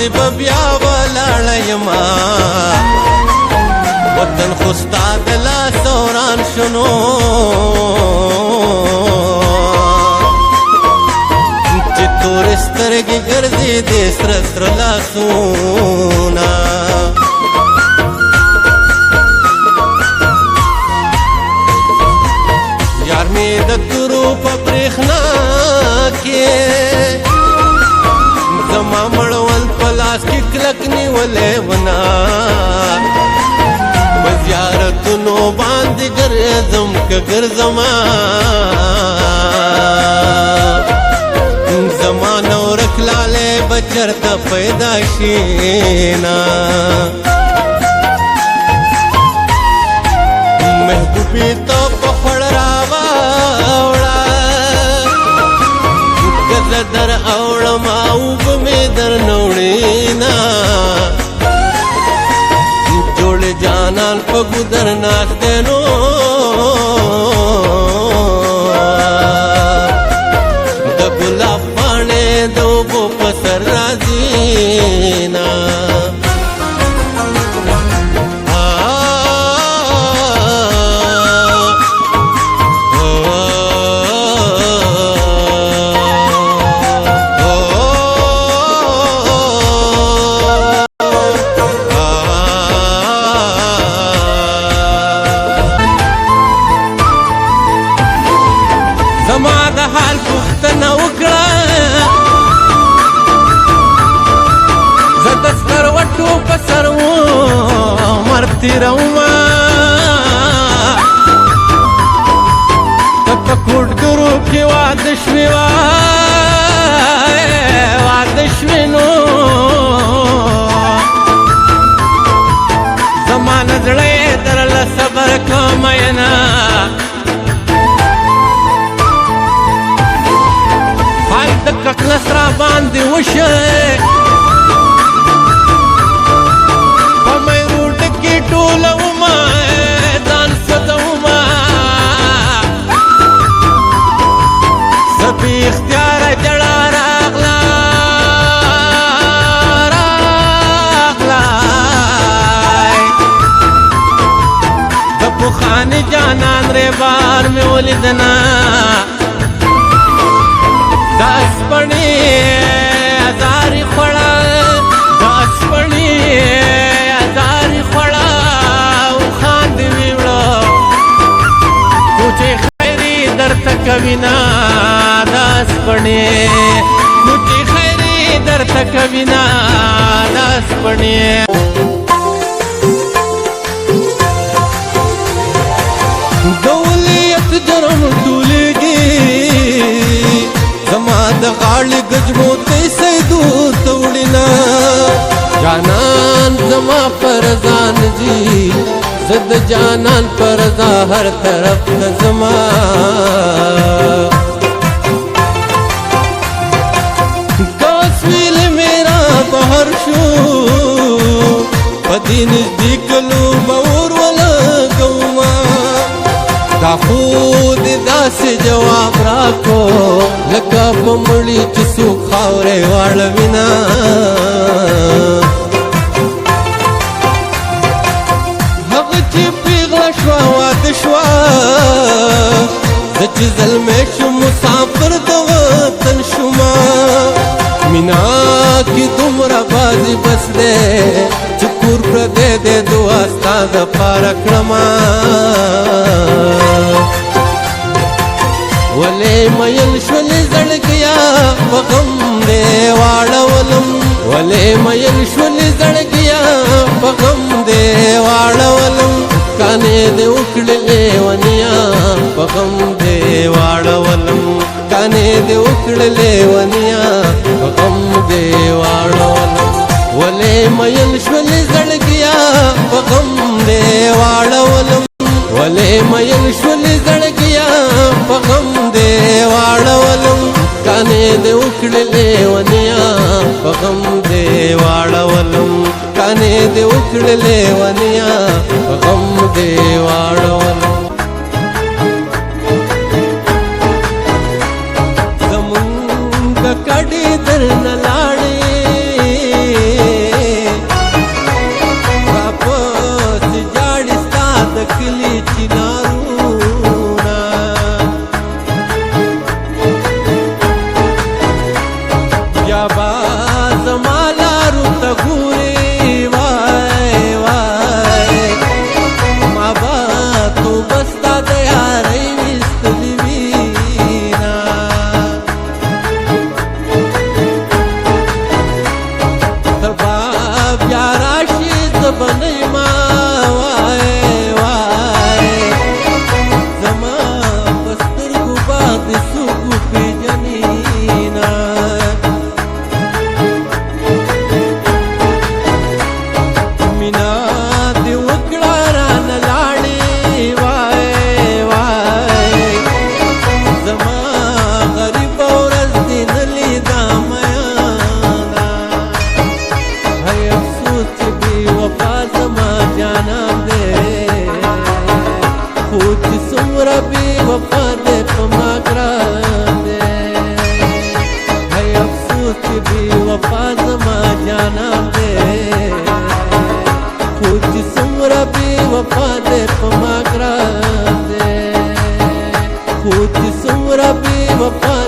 باندې بیا ولاړیما وطن خو ستا د لاس وران شنو چې تورې سترګې ګرځې دې سره سره لاسونه یار مې د تورو په برېښنا کې زما مړول په لاس کې کلک نیولې ونا په زیارتونو باندې ګرځم که ګرځما زما نورک لاله بچرته پیدا شینا محبوبي ته په خړ راوړه کزه در اوړم او به در نوړینا جوړ جانان په ګدر ناشته نو د ګلاب باندې دوبو پسر راځینا زما د حال پوښتنه وکړه زه د سکروټو په سر عمر تېرومه ته په کوډګرو کې واده شوې واده شوې نو زما نه زړه یې درله صبر کوم ینه ککلس را باندې وشه په مې روټ کې ټولوما ځان سوځوما سبي اختیار جړا راغلا د پوخاني جانان ری بار مې ولیدنا داس پړې ازاري خړا داس پړې ازاري خړا او خاند ویړو کوچې خیري درته کوینا داس پړې کوچې خیري درته کوینا داس پړې دولیت جرم ډولېږي زما د غاړې ګجمو ته سیدو توړینا جانان زما پر ځان جی زد جانان پر ځا هر طرف ته زما کاسویل میرا بهر شو پدې نزدیک لو باور ولګوما دا خود داسې جواب راکو لکه په مړي چې څوک خاورې واړوینا هغه چې پیغله شوه واده شوه زه چې زلمی شوم مسافر د وطن شومه مینا کې دومره بازي بس دی چې کور پردی دی دعا ستا دپاره کړمه ولې مین شولې زړګیا په غم دې واړولم ولې مین شولې زړګیا په غم دې واړولم کانې دې وکړې لیونیا په غم دې واړولم کانې دې وکړې لیونیا په غم دې واړولم ولې مین شولې زړګیا په غم دې واړولم ولې مین شولې زړګیا په غم دې واړولم کانې دې وکړې لیونیا په غم دې واړولم کانې دې وکړې لیونیا په غم دې واړولم زمونږ کډې درنه لاړې خو چې څومره بې وفا